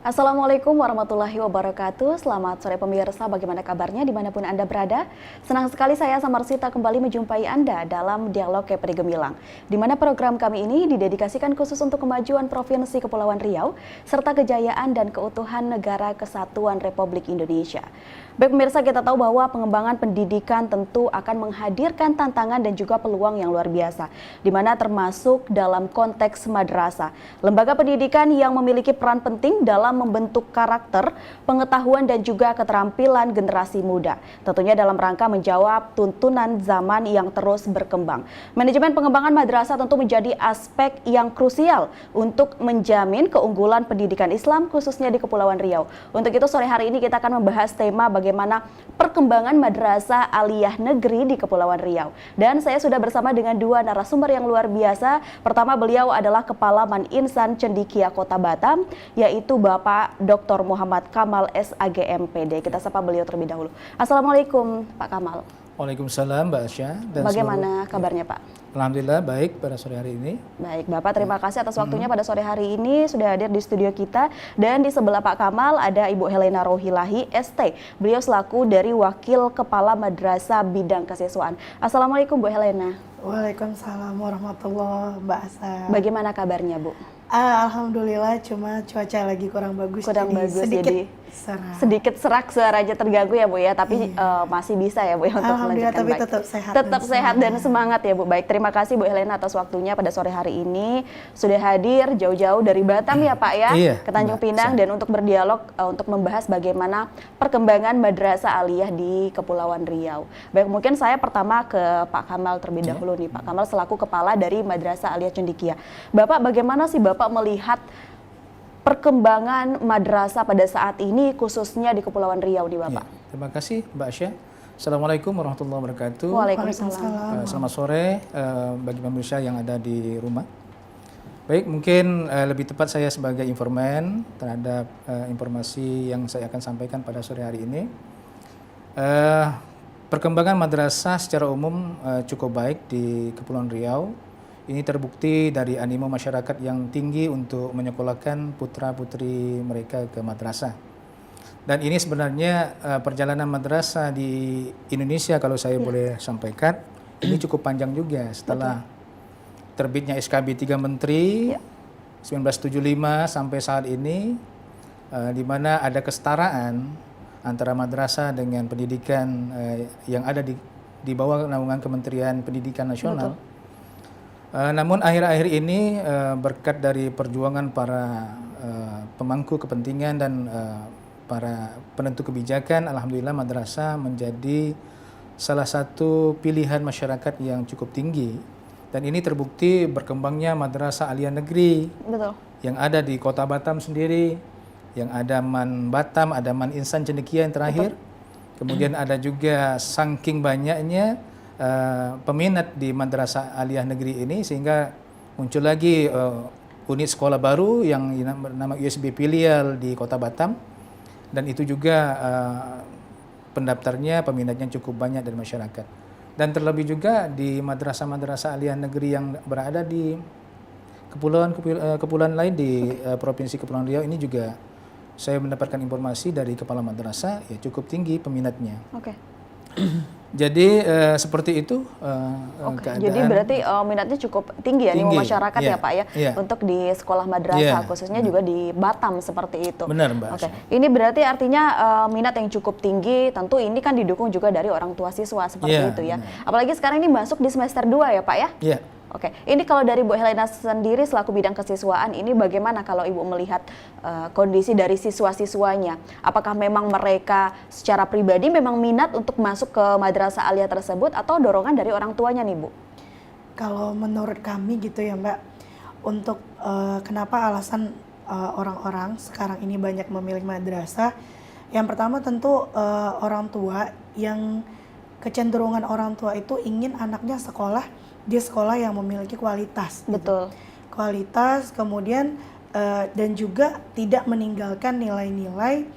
Assalamualaikum warahmatullahi wabarakatuh. Selamat sore pemirsa, bagaimana kabarnya dimanapun Anda berada? Senang sekali saya Samarsita kembali menjumpai Anda dalam Dialog KPD Gemilang, di mana program kami ini didedikasikan khusus untuk kemajuan Provinsi Kepulauan Riau, serta kejayaan dan keutuhan Negara Kesatuan Republik Indonesia. Baik pemirsa, kita tahu bahwa pengembangan pendidikan tentu akan menghadirkan tantangan dan juga peluang yang luar biasa, di mana termasuk dalam konteks madrasah, lembaga pendidikan yang memiliki peran penting dalam membentuk karakter, pengetahuan dan juga keterampilan generasi muda. Tentunya dalam rangka menjawab tuntunan zaman yang terus berkembang. Manajemen pengembangan madrasah tentu menjadi aspek yang krusial untuk menjamin keunggulan pendidikan Islam khususnya di Kepulauan Riau. Untuk itu sore hari ini kita akan membahas tema bagaimana perkembangan madrasah aliyah negeri di Kepulauan Riau. Dan saya sudah bersama dengan dua narasumber yang luar biasa. Pertama, beliau adalah Kepala Man Insan Cendikia Kota Batam, yaitu Bapak Dr. Muhammad Kamal SAG MPD. Kita sapa beliau terlebih dahulu. Assalamualaikum Pak Kamal. Waalaikumsalam Mbak Asya. Bagaimana kabarnya Pak? Alhamdulillah baik pada sore hari ini. Baik Bapak, terima kasih atas waktunya pada sore hari ini sudah hadir di studio kita. Dan di sebelah Pak Kamal ada Ibu Helena Rohilahi ST. Beliau selaku dari Wakil Kepala Madrasah Bidang Kesiswaan. Assalamualaikum Bu Helena. Waalaikumsalam warahmatullahi Mbak Asa. Bagaimana kabarnya Bu? Alhamdulillah, cuma cuaca lagi kurang bagus, sedikit serak, suaranya terganggu ya Bu ya, tapi masih bisa ya Bu ya untuk melanjutkan tapi baik. tetap sehat Dan semangat ya Bu. Baik, terima kasih Bu Helena atas waktunya pada sore hari ini, sudah hadir jauh-jauh dari Batam ya Pak ya, ke Tanjung Pinang, dan untuk berdialog untuk membahas bagaimana perkembangan madrasah aliyah di Kepulauan Riau. Baik, mungkin saya pertama ke Pak Kamal terlebih dahulu nih. Pak Kamal selaku kepala dari Madrasah Aliyah Cendikia. Bapak, bagaimana sih Bapak melihat perkembangan madrasah pada saat ini khususnya di Kepulauan Riau nih Bapak? Ya, terima kasih Mbak Asya. Assalamualaikum warahmatullahi wabarakatuh. Waalaikumsalam. Selamat sore bagi pemirsa yang ada di rumah. Baik, mungkin lebih tepat saya sebagai informan terhadap informasi yang saya akan sampaikan pada sore hari ini. Perkembangan madrasah secara umum cukup baik di Kepulauan Riau. Ini terbukti dari animo masyarakat yang tinggi untuk menyekolahkan putra-putri mereka ke madrasah. Dan ini sebenarnya perjalanan madrasah di Indonesia kalau saya boleh sampaikan, ini cukup panjang juga setelah terbitnya SKB 3 Menteri 1975 sampai saat ini, di mana ada kesetaraan antara madrasah dengan pendidikan yang ada di bawah naungan Kementerian Pendidikan Nasional. Namun akhir-akhir ini berkat dari perjuangan para pemangku kepentingan dan para penentu kebijakan, alhamdulillah madrasah menjadi salah satu pilihan masyarakat yang cukup tinggi. Dan ini terbukti berkembangnya madrasah aliyah negeri. Betul. Yang ada di Kota Batam sendiri, yang ada Man Batam, ada Man Insan Cendikia yang terakhir. Kemudian ada juga saking banyaknya peminat di madrasah aliyah negeri ini sehingga muncul lagi unit sekolah baru yang bernama USB Filial di Kota Batam, dan itu juga pendaftarnya, peminatnya cukup banyak dari masyarakat. Dan terlebih juga di madrasah-madrasah aliyah negeri yang berada di kepulauan lain di Provinsi Kepulauan Riau ini juga saya mendapatkan informasi dari kepala madrasah ya cukup tinggi peminatnya. Jadi seperti itu keadaan. Jadi berarti minatnya cukup tinggi ya nih masyarakat ya Pak ya, untuk di sekolah madrasah khususnya juga di Batam seperti itu. Benar Mbak. Ini berarti artinya minat yang cukup tinggi, tentu ini kan didukung juga dari orang tua siswa seperti itu ya. Benar. Apalagi sekarang ini masuk di semester 2 ya Pak ya? Iya. Ini kalau dari Bu Helena sendiri selaku bidang kesiswaan ini bagaimana kalau Ibu melihat kondisi dari siswa-siswanya? Apakah memang mereka secara pribadi memang minat untuk masuk ke madrasah aliyah tersebut atau dorongan dari orang tuanya nih Bu? Kalau menurut kami gitu ya Mbak, untuk kenapa alasan orang-orang sekarang ini banyak memilih madrasah, yang pertama tentu orang tua, yang kecenderungan orang tua itu ingin anaknya sekolah di sekolah yang memiliki kualitas. Betul. Kualitas, kemudian dan juga tidak meninggalkan nilai-nilai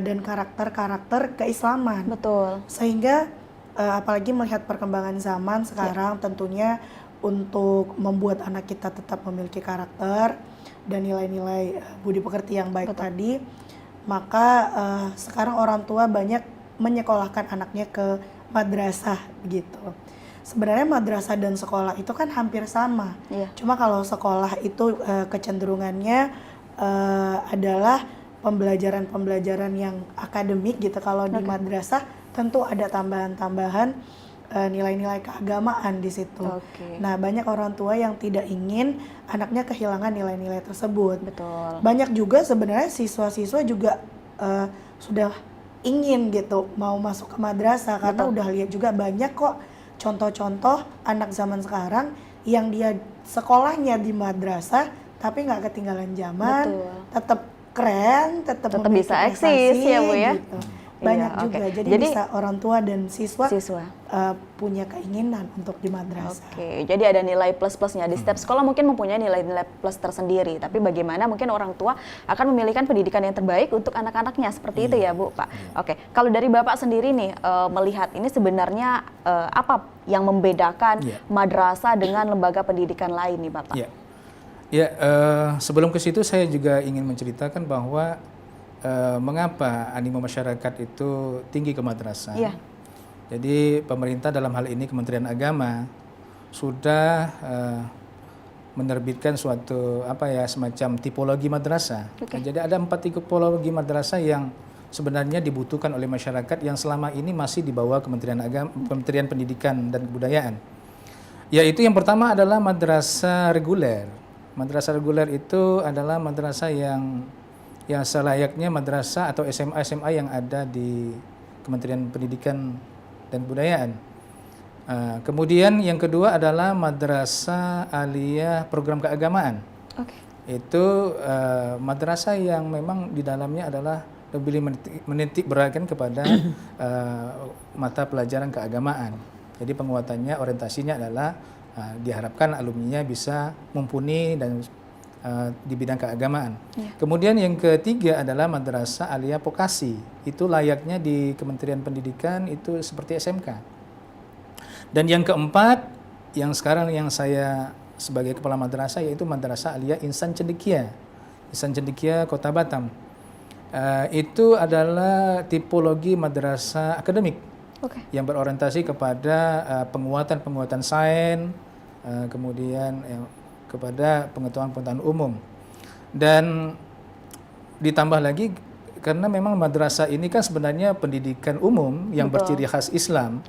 dan karakter-karakter keislaman. Betul. Sehingga apalagi melihat perkembangan zaman sekarang, tentunya untuk membuat anak kita tetap memiliki karakter, dan nilai-nilai budi pekerti yang baik Betul. tadi, maka sekarang orang tua banyak menyekolahkan anaknya ke madrasah begitu. Sebenarnya madrasah dan sekolah itu kan hampir sama. Iya. Cuma kalau sekolah itu kecenderungannya adalah pembelajaran-pembelajaran yang akademik gitu. Kalau di madrasah tentu ada tambahan-tambahan nilai-nilai keagamaan di situ. Oke. Nah, banyak orang tua yang tidak ingin anaknya kehilangan nilai-nilai tersebut. Betul. Banyak juga sebenarnya siswa-siswa juga sudah ingin gitu mau masuk ke madrasah karena udah lihat juga banyak kok contoh-contoh anak zaman sekarang yang dia sekolahnya di madrasah tapi nggak ketinggalan zaman, Betul. tetap keren, tetap memiliki bisa eksis prestasi, ya, Bu ya? gitu. Banyak Iya, juga. oke. Jadi bisa orang tua dan siswa punya keinginan untuk di madrasah. Oke, jadi ada nilai plus-plusnya. Di setiap sekolah mungkin mempunyai nilai-nilai plus tersendiri, tapi bagaimana mungkin orang tua akan memilihkan pendidikan yang terbaik untuk anak-anaknya, seperti itu ya Bu, Pak? Oke, kalau dari Bapak sendiri nih, melihat ini sebenarnya apa yang membedakan madrasah dengan lembaga pendidikan lain nih Bapak? Ya, sebelum ke situ saya juga ingin menceritakan bahwa mengapa animo masyarakat itu tinggi ke madrasah. Iya. Jadi pemerintah dalam hal ini Kementerian Agama sudah menerbitkan suatu semacam tipologi madrasah. Jadi ada 4 tipologi madrasah yang sebenarnya dibutuhkan oleh masyarakat yang selama ini masih di bawah Kementerian Pendidikan dan Kebudayaan. Yaitu yang pertama adalah madrasah reguler. Madrasah reguler itu adalah madrasah yang selayaknya madrasah atau SMA yang ada di Kementerian Pendidikan dan Kebudayaan. Kemudian yang kedua adalah madrasah aliyah program keagamaan. Itu madrasah yang memang di dalamnya adalah lebih menitik beratkan kepada mata pelajaran keagamaan. Jadi penguatannya orientasinya adalah diharapkan alumninya bisa mumpuni dan di bidang keagamaan. Kemudian yang ketiga adalah madrasah aliyah vokasi. Itu layaknya di Kementerian Pendidikan itu seperti SMK. Dan yang keempat, yang sekarang yang saya sebagai kepala madrasah yaitu madrasah aliyah Insan Cendekia. Insan Cendekia Kota Batam. Itu adalah tipologi madrasah akademik yang berorientasi kepada penguatan sains, kemudian kepada pengetahuan umum. Dan ditambah lagi karena memang madrasah ini kan sebenarnya pendidikan umum yang berciri khas Islam,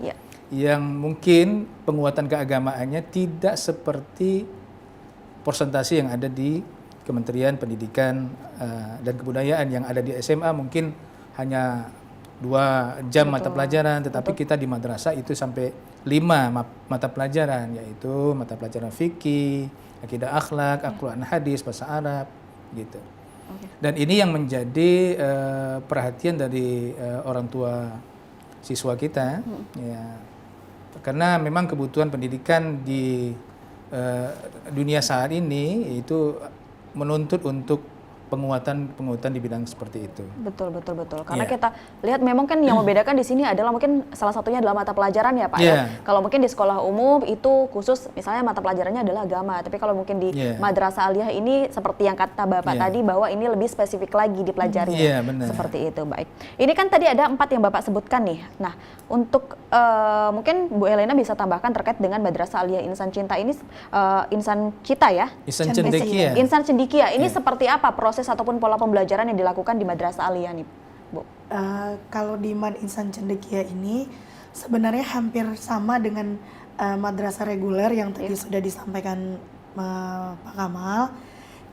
yang mungkin penguatan keagamaannya tidak seperti persentase yang ada di Kementerian Pendidikan dan Kebudayaan. Yang ada di SMA mungkin hanya 2 jam mata pelajaran, tetapi kita di madrasah itu sampai 5 mata pelajaran, yaitu mata pelajaran fikih, akidah akhlak, Al-Quran hadis, bahasa Arab, gitu. Dan ini yang menjadi perhatian dari orang tua siswa kita, ya, karena memang kebutuhan pendidikan di dunia saat ini itu menuntut untuk penguatan di bidang seperti itu. Betul. Karena kita lihat memang kan yang membedakan di sini adalah mungkin salah satunya adalah mata pelajaran ya Pak ya. Kalau mungkin di sekolah umum itu khusus misalnya mata pelajarannya adalah agama. Tapi kalau mungkin di madrasah aliyah ini seperti yang kata Bapak tadi bahwa ini lebih spesifik lagi dipelajari. Seperti itu, baik. Ini kan tadi ada 4 yang Bapak sebutkan nih. Nah, untuk mungkin Bu Helena bisa tambahkan terkait dengan madrasah aliyah Insan Cinta ini, Insan Cita ya? Insan Cendekia. Insan Cendekia. Ini seperti apa proses ataupun pola pembelajaran yang dilakukan di madrasah aliyah nih, Bu? Kalau di Mad Insan Cendekia ini sebenarnya hampir sama dengan madrasah reguler yang tadi sudah disampaikan Pak Kamal.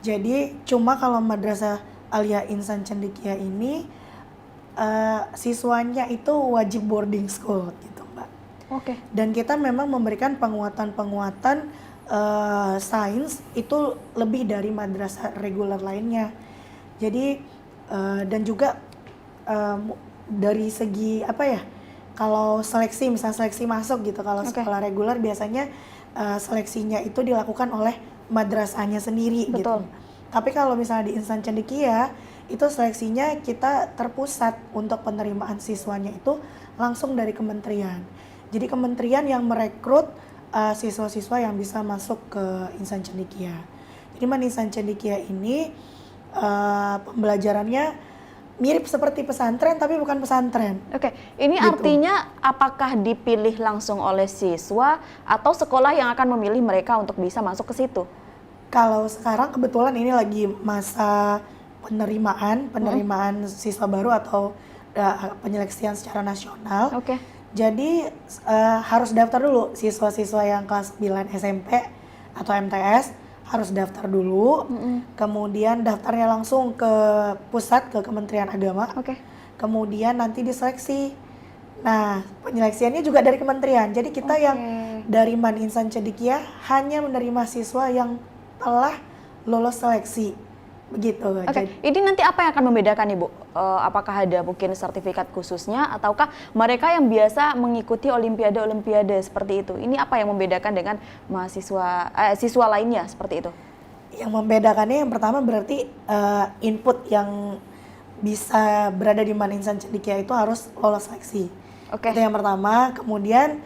Jadi cuma kalau madrasah aliyah Insan Cendekia ini siswanya itu wajib boarding school gitu, Mbak. Dan kita memang memberikan penguatan sains itu lebih dari madrasah reguler lainnya. Jadi dan juga dari segi kalau seleksi, misalnya seleksi masuk gitu, kalau sekolah reguler biasanya seleksinya itu dilakukan oleh madrasahnya sendiri gitu. Tapi kalau misalnya di Insan Cendekia itu seleksinya kita terpusat untuk penerimaan siswanya itu langsung dari kementerian. Jadi kementerian yang merekrut siswa-siswa yang bisa masuk ke Insan Cendekia. Jadi Man Insan Cendekia ini pembelajarannya mirip seperti pesantren tapi bukan pesantren. Oke, ini Gitu. artinya apakah dipilih langsung oleh siswa atau sekolah yang akan memilih mereka untuk bisa masuk ke situ? Kalau sekarang kebetulan ini lagi masa penerimaan siswa baru atau penyeleksian secara nasional. Oke. Jadi harus daftar dulu siswa-siswa yang kelas 9 SMP atau MTS harus daftar dulu. Kemudian daftarnya langsung ke pusat, ke Kementerian Agama. Oke. Kemudian nanti diseleksi. Nah, penyeleksiannya juga dari kementerian. Jadi kita yang dari Man Insan Cendekia hanya menerima siswa yang telah lolos seleksi. Begitu. Oke, ini nanti apa yang akan membedakan Ibu? Apakah ada mungkin sertifikat khususnya ataukah mereka yang biasa mengikuti olimpiade-olimpiade seperti itu? Ini apa yang membedakan dengan siswa lainnya seperti itu? Yang membedakannya yang pertama berarti input yang bisa berada di Man Insan Cendekia itu harus lolos seleksi. Oke. Itu yang pertama. Kemudian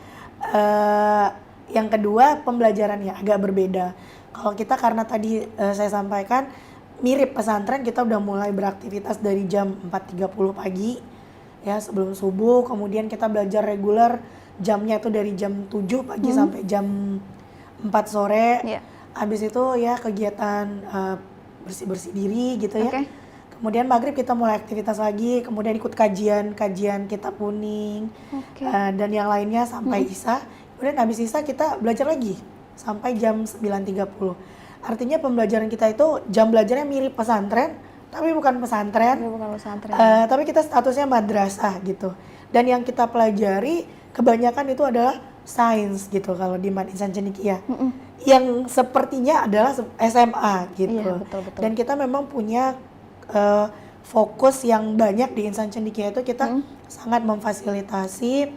yang kedua pembelajarannya agak berbeda. Kalau kita karena tadi saya sampaikan mirip pesantren, kita udah mulai beraktivitas dari jam 4.30 pagi ya sebelum subuh. Kemudian kita belajar reguler jamnya itu dari jam 7 pagi sampai jam 4 sore. Iya. Habis itu ya kegiatan bersih-bersih diri gitu ya. Oke. Kemudian maghrib kita mulai aktivitas lagi, kemudian ikut kajian kitab kuning dan yang lainnya sampai Isya. Kemudian habis Isya kita belajar lagi sampai jam 9.30. Artinya pembelajaran kita itu jam belajarnya mirip pesantren, tapi bukan pesantren. Tapi kita statusnya madrasah gitu. Dan yang kita pelajari kebanyakan itu adalah sains gitu kalau di Man Insan Cendekia. Yang sepertinya adalah SMA gitu. Iya, betul. Dan kita memang punya fokus yang banyak di Insan Cendekia itu kita sangat memfasilitasi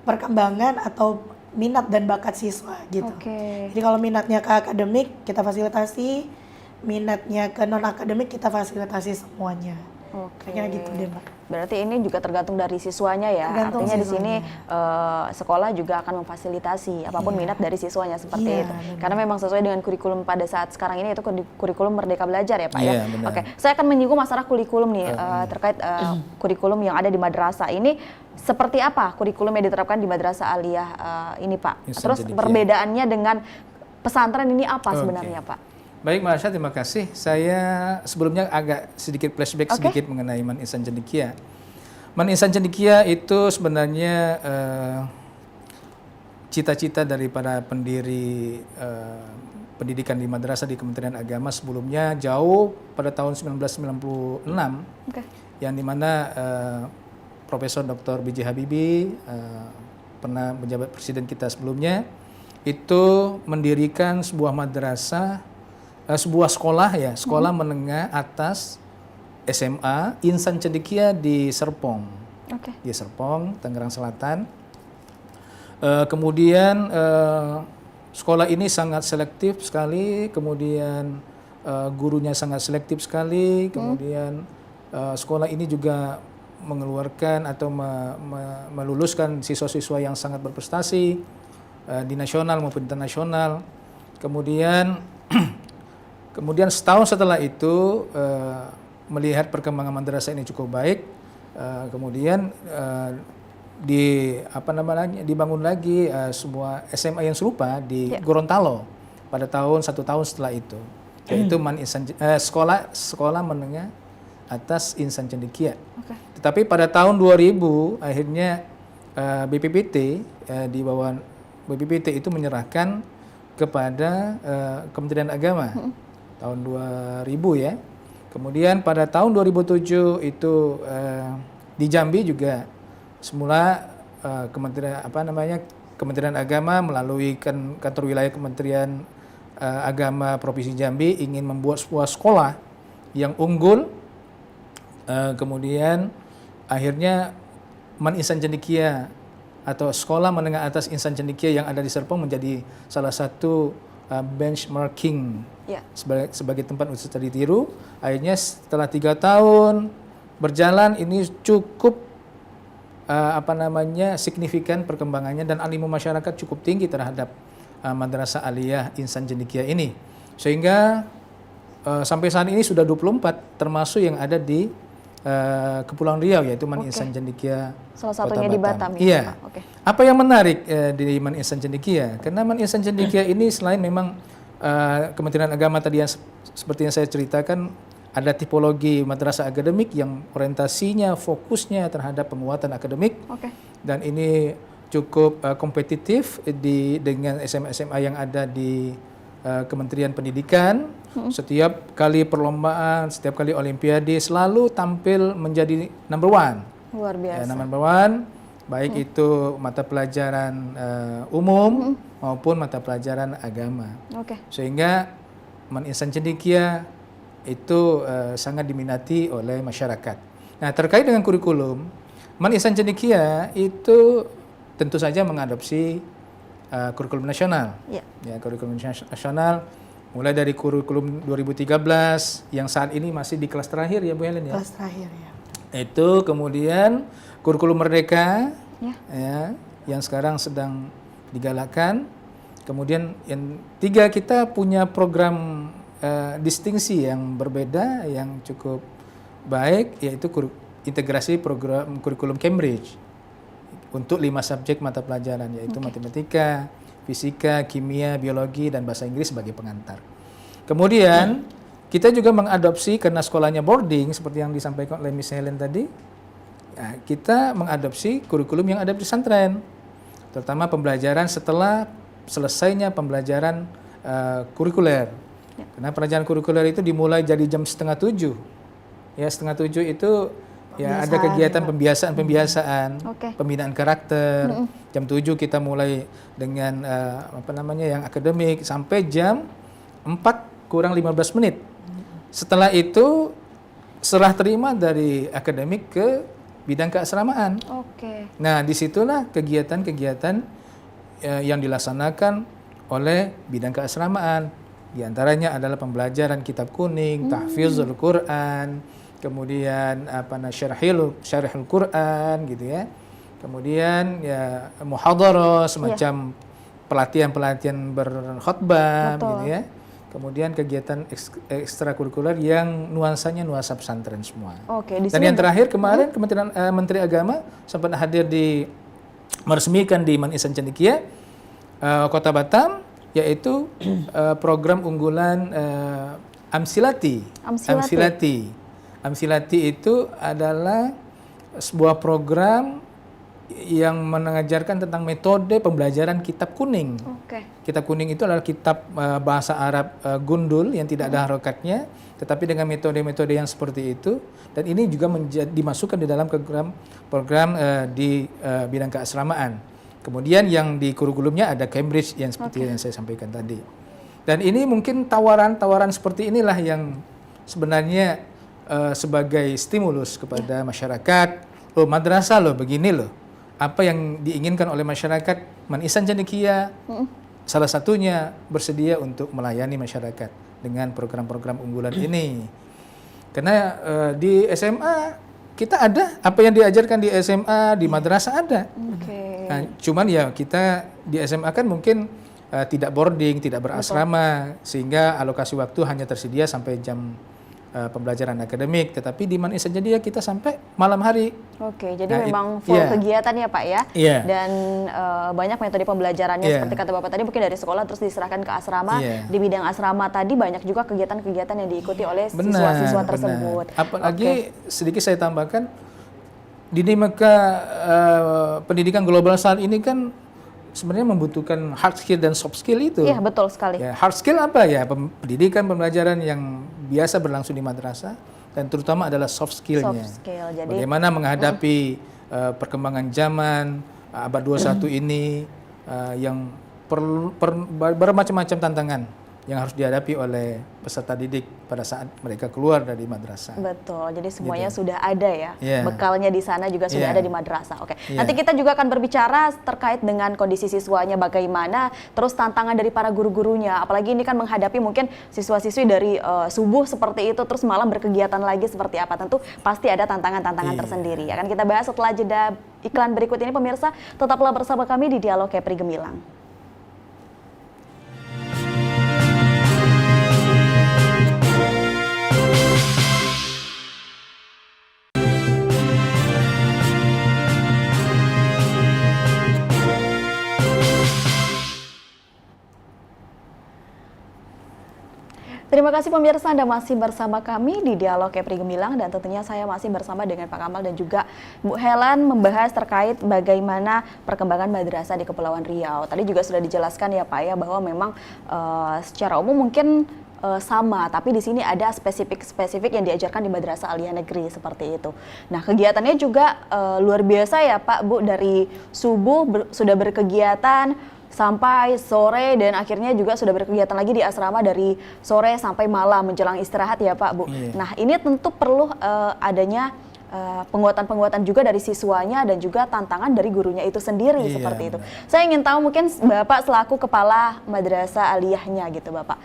perkembangan atau minat dan bakat siswa gitu. Jadi kalau minatnya ke akademik kita fasilitasi, minatnya ke non akademik kita fasilitasi semuanya. Kayaknya gitu deh Mbak. Berarti ini juga tergantung dari siswanya ya. Tergantung Artinya di siswanya. sini sekolah juga akan memfasilitasi apapun minat dari siswanya seperti Iya, itu. benar. Karena memang sesuai dengan kurikulum pada saat sekarang ini itu kurikulum Merdeka Belajar ya Pak ya. Iya, benar. Oke, saya akan menyinggung masalah kurikulum nih terkait kurikulum yang ada di madrasah ini. Seperti apa kurikulum yang diterapkan di Madrasah Aliyah ini Pak? Insan Terus Cendekia. perbedaannya dengan pesantren ini apa Oke. sebenarnya Pak? Baik Mbak Asha, terima kasih. Saya sebelumnya agak sedikit flashback sedikit mengenai Man Insan Cendekia. Man Insan Cendekia itu sebenarnya cita-cita daripada pendiri pendidikan di madrasah di Kementerian Agama sebelumnya jauh pada tahun 1996 yang dimana Profesor Dr. B.J. Habibie pernah menjabat presiden kita sebelumnya itu mendirikan sebuah madrasah, sebuah sekolah ya, sekolah menengah atas SMA Insan Cendekia di Serpong, di Serpong, Tangerang Selatan. Kemudian sekolah ini sangat selektif sekali, kemudian gurunya sangat selektif sekali, kemudian sekolah ini juga mengeluarkan atau meluluskan siswa-siswa yang sangat berprestasi di nasional maupun internasional. Kemudian setahun setelah itu melihat perkembangan madrasah ini cukup baik, kemudian dibangun lagi sebuah SMA yang serupa di Gorontalo pada satu tahun setelah itu, yaitu sekolah menengah atas Insan Cendekia. Tetapi pada tahun 2000 akhirnya BPPT di bawah BPPT itu menyerahkan kepada Kementerian Agama tahun 2000 ya. Kemudian pada tahun 2007 itu di Jambi juga semula Kementerian Agama melalui kantor wilayah Kementerian Agama Provinsi Jambi ingin membuat sebuah sekolah yang unggul. Kemudian akhirnya Man Insan Cendekia atau sekolah menengah atas Insan Cendekia yang ada di Serpong menjadi salah satu benchmarking sebagai tempat untuk ditiru. Akhirnya setelah 3 tahun berjalan ini cukup signifikan perkembangannya dan animo masyarakat cukup tinggi terhadap Madrasah Aliyah Insan Cendekia ini. Sehingga sampai saat ini sudah 24 termasuk yang ada di Kepulauan Riau, yaitu Man Insan Cendekia Salah satunya Kota di Batam. Iya. Oke. Apa yang menarik di Man Insan Cendekia? Karena Man Insan Cendekia ini selain memang Kementerian Agama tadi yang seperti yang saya ceritakan, ada tipologi madrasah akademik yang orientasinya, fokusnya terhadap penguatan akademik. Oke. Dan ini cukup kompetitif dengan SMA-SMA yang ada di Kementerian Pendidikan. Setiap kali perlombaan, setiap kali olimpiade selalu tampil menjadi number one. Luar biasa. Number one, baik itu mata pelajaran umum maupun mata pelajaran agama. Oke. Sehingga Man Insan Cendekia itu sangat diminati oleh masyarakat. Nah, terkait dengan kurikulum, Man Insan Cendekia itu tentu saja mengadopsi kurikulum nasional. Ya. Ya, kurikulum nasional mulai dari kurikulum 2013 yang saat ini masih di kelas terakhir ya Bu Helen ya. Kelas terakhir ya. Itu kemudian kurikulum Merdeka Ya. yang sekarang sedang digalakkan. Kemudian yang tiga, kita punya program distingsi yang berbeda yang cukup baik, yaitu integrasi program kurikulum Cambridge untuk 5 subjek mata pelajaran, yaitu matematika, fisika, kimia, biologi, dan bahasa Inggris sebagai pengantar. Kemudian kita juga mengadopsi, karena sekolahnya boarding seperti yang disampaikan oleh Miss Helen tadi, ya, kita mengadopsi kurikulum yang ada di pesantren, terutama pembelajaran setelah selesainya pembelajaran kurikuler. Karena pelajaran kurikuler itu dimulai jadi jam 6:30. Ya, 6:30 itu ya ada kegiatan pembiasaan, pembinaan karakter. Jam 7 kita mulai dengan yang akademik sampai jam 4:15. Setelah itu serah terima dari akademik ke bidang keasramaan. Nah, disitulah kegiatan-kegiatan yang dilaksanakan oleh bidang keasramaan. Di antaranya adalah pembelajaran kitab kuning, tahfizul Quran, kemudian syarhul Quran gitu ya. Kemudian ya muhadharah, semacam pelatihan-pelatihan berkhutbah gitu ya. Kemudian kegiatan ekstrakurikuler yang nuansanya nuansa pesantren semua. Dan yang terakhir kemarin Kementerian Menteri Agama sempat hadir meresmikan di Man Insan Cendekia Kota Batam, yaitu program unggulan Amsilati. Amsilati itu adalah sebuah program yang mengajarkan tentang metode pembelajaran kitab kuning. Kitab kuning itu adalah kitab bahasa Arab gundul yang tidak ada harokatnya, tetapi dengan metode-metode yang seperti itu. Dan ini juga dimasukkan di dalam program di bidang keasramaan. Kemudian yang di kurikulumnya ada Cambridge yang seperti yang saya sampaikan tadi. Dan ini mungkin tawaran-tawaran seperti inilah yang sebenarnya sebagai stimulus kepada masyarakat. Loh, madrasah loh begini loh. Apa yang diinginkan oleh masyarakat, Man Insan Cendekia salah satunya bersedia untuk melayani masyarakat dengan program-program unggulan ini. Karena di SMA kita ada apa yang diajarkan di SMA, di madrasah ada. Nah, cuman ya kita di SMA kan mungkin tidak boarding, tidak berasrama, sehingga alokasi waktu hanya tersedia sampai jam pembelajaran akademik. Tetapi di Man Insan Cendekia kita sampai malam hari. Jadi memang full kegiatan ya Pak ya. Dan banyak metode pembelajarannya seperti kata Bapak tadi, mungkin dari sekolah terus diserahkan ke asrama. Di bidang asrama tadi banyak juga kegiatan-kegiatan yang diikuti oleh siswa-siswa tersebut. Apalagi sedikit saya tambahkan, dinamika pendidikan global saat ini kan sebenarnya membutuhkan hard skill dan soft skill itu. Iya, betul sekali. Ya, hard skill apa ya? Pendidikan, pembelajaran yang biasa berlangsung di madrasah, dan terutama adalah soft skill-nya. Jadi, bagaimana menghadapi perkembangan zaman abad 21 ini yang bermacam-macam tantangan yang harus dihadapi oleh peserta didik pada saat mereka keluar dari madrasah. Betul, jadi semuanya sudah ada ya, bekalnya di sana juga sudah ada di madrasah. Nanti kita juga akan berbicara terkait dengan kondisi siswanya bagaimana, terus tantangan dari para guru-gurunya, apalagi ini kan menghadapi mungkin siswa-siswi dari subuh seperti itu, terus malam berkegiatan lagi seperti apa, tentu pasti ada tantangan-tantangan tersendiri. Akan kita bahas setelah jeda iklan berikut ini pemirsa, tetaplah bersama kami di Dialog Kepri Gemilang. Terima kasih pemirsa, Anda masih bersama kami di Dialog Kepri Gemilang dan tentunya saya masih bersama dengan Pak Kamal dan juga Bu Helen membahas terkait bagaimana perkembangan madrasah di Kepulauan Riau. Tadi juga sudah dijelaskan ya Pak ya bahwa memang secara umum mungkin sama, tapi di sini ada spesifik yang diajarkan di Madrasah Aliyah Negeri seperti itu. Nah, kegiatannya juga luar biasa ya Pak, Bu, dari subuh sudah berkegiatan sampai sore dan akhirnya juga sudah berkegiatan lagi di asrama dari sore sampai malam menjelang istirahat ya Pak, Bu. Iya. Nah, ini tentu perlu adanya penguatan-penguatan juga dari siswanya dan juga tantangan dari gurunya itu sendiri seperti itu. Saya ingin tahu mungkin Bapak selaku kepala madrasah aliyahnya gitu Bapak.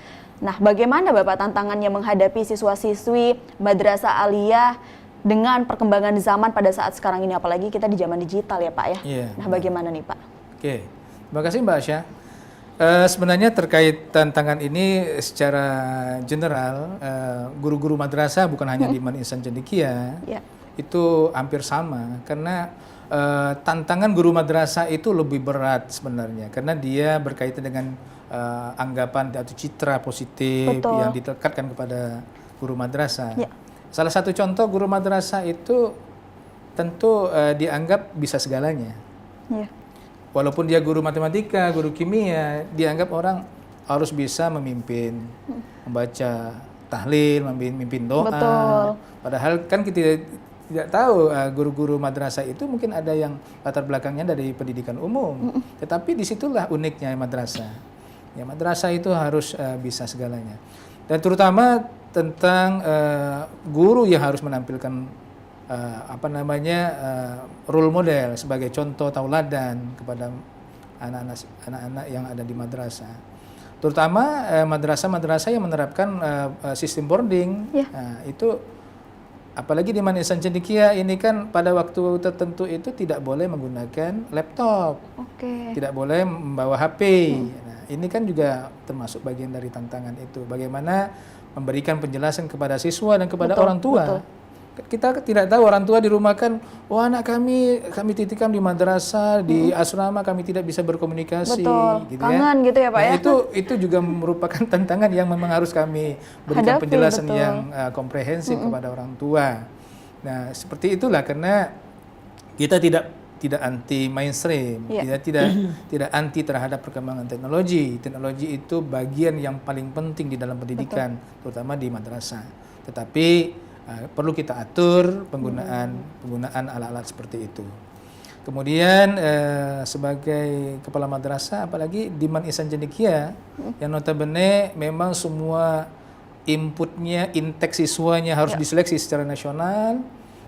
Nah, bagaimana Bapak tantangannya menghadapi siswa-siswi madrasah aliyah dengan perkembangan zaman pada saat sekarang ini, apalagi kita di zaman digital ya Pak ya. Iya, Nah, bagaimana nih Pak? Oke, terima kasih Mbak Asya. Sebenarnya terkait tantangan ini secara general, guru-guru madrasah bukan hanya di Man Ihsan Cendekia, itu hampir sama. Karena tantangan guru madrasah itu lebih berat sebenarnya, karena dia berkaitan dengan anggapan atau citra positif yang ditekatkan kepada guru madrasah. Salah satu contoh guru madrasah itu tentu dianggap bisa segalanya. Walaupun dia guru matematika, guru kimia, dianggap orang harus bisa memimpin, membaca tahlil, memimpin doa. Betul. Padahal kan kita tidak tahu guru-guru madrasah itu mungkin ada yang latar belakangnya dari pendidikan umum. Tetapi disitulah uniknya madrasah. Ya, madrasah itu harus bisa segalanya. Dan terutama tentang guru yang harus menampilkan role model sebagai contoh tauladan kepada anak-anak yang ada di madrasah. Terutama madrasah-madrasah yang menerapkan sistem boarding. Nah, itu apalagi di Man Ihsan Cendekia ini kan pada waktu tertentu itu tidak boleh menggunakan laptop. Tidak boleh membawa HP. Nah, ini kan juga termasuk bagian dari tantangan itu. Bagaimana memberikan penjelasan kepada siswa dan kepada orang tua. Kita tidak tahu orang tua di rumah kan, wah anak kami titipkan di madrasah, di asrama kami tidak bisa berkomunikasi. Gitu kangen ya. gitu ya Pak ya. Itu juga merupakan tantangan yang memang harus kami berikan penjelasan yang komprehensif kepada orang tua. Nah seperti itulah, karena kita tidak anti mainstream, tidak anti terhadap perkembangan teknologi. Teknologi itu bagian yang paling penting di dalam pendidikan, terutama di madrasah. Tetapi perlu kita atur penggunaan alat-alat seperti itu. Kemudian sebagai kepala madrasah, apalagi di Man Ihsan Cendekia, yang notabene memang semua inputnya, intake siswanya harus diseleksi secara nasional.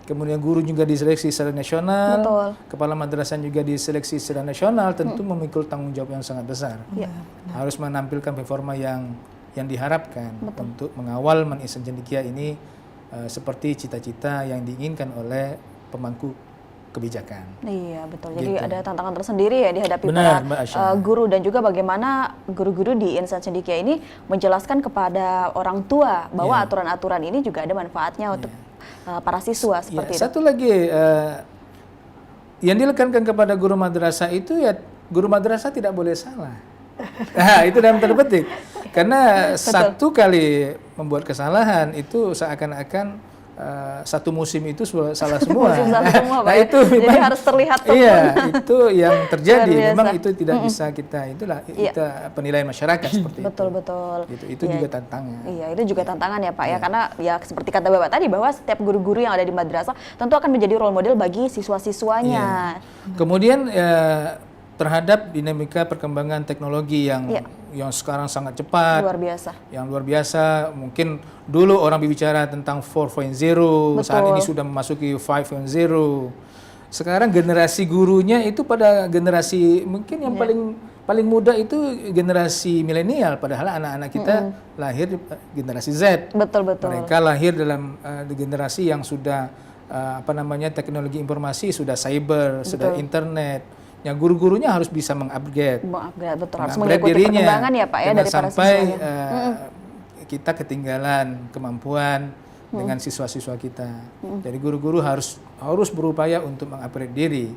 Kemudian guru juga diseleksi secara nasional, kepala madrasah juga diseleksi secara nasional, tentu memikul tanggung jawab yang sangat besar. Harus menampilkan performa yang diharapkan untuk mengawal Man Ihsan Cendekia ini seperti cita-cita yang diinginkan oleh pemangku kebijakan. Iya betul. Jadi ada tantangan tersendiri ya dihadapi para guru, dan juga bagaimana guru-guru di Ihsan Cendekia ini menjelaskan kepada orang tua bahwa aturan-aturan ini juga ada manfaatnya untuk para siswa seperti itu. Satu lagi yang dilekankan kepada guru madrasah itu ya, guru madrasah tidak boleh salah. Nah, itu dalam tanda petik. Karena satu kali membuat kesalahan itu seakan-akan satu musim itu salah semua. Nah, itu memang, jadi harus terlihat sempurna. Iya, itu yang terjadi. Memang itu tidak bisa kita penilaian masyarakat seperti itu. Betul. Itu juga tantangan. Iya, itu juga tantangan ya Pak ya, karena ya seperti kata Bapak tadi bahwa setiap guru-guru yang ada di madrasah tentu akan menjadi role model bagi siswa-siswanya. Kemudian terhadap dinamika perkembangan teknologi yang sekarang sangat cepat, yang luar biasa. Mungkin dulu orang berbicara tentang 4.0, saat ini sudah memasuki 5.0. Sekarang generasi gurunya itu pada generasi mungkin yang paling muda itu generasi milenial, padahal anak-anak kita lahir di generasi Z. Betul. Mereka lahir dalam generasi yang sudah teknologi informasi, sudah cyber, sudah internet. Yang guru-gurunya harus bisa mengupgrade, harus mengikuti perkembangan ya Pak ya dari para siswanya. Kita ketinggalan kemampuan dengan siswa-siswa kita. Jadi guru-guru harus berupaya untuk mengupgrade diri.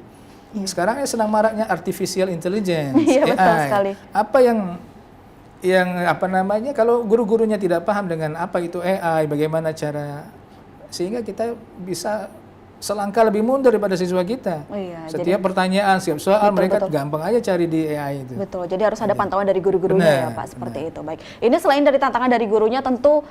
Sekarang sedang maraknya artificial intelligence, Iya, AI. betul sekali. Apa yang yang apa namanya, kalau guru-gurunya tidak paham dengan apa itu AI, bagaimana cara, sehingga kita bisa selangkah lebih mundur daripada siswa kita. Oh iya, Setiap pertanyaan, setiap soal Betul, mereka betul. gampang aja cari di AI itu. Betul, jadi harus ada pantauan dari guru-gurunya ya Benar, Pak, seperti itu. Baik, ini selain dari tantangan dari gurunya, tentu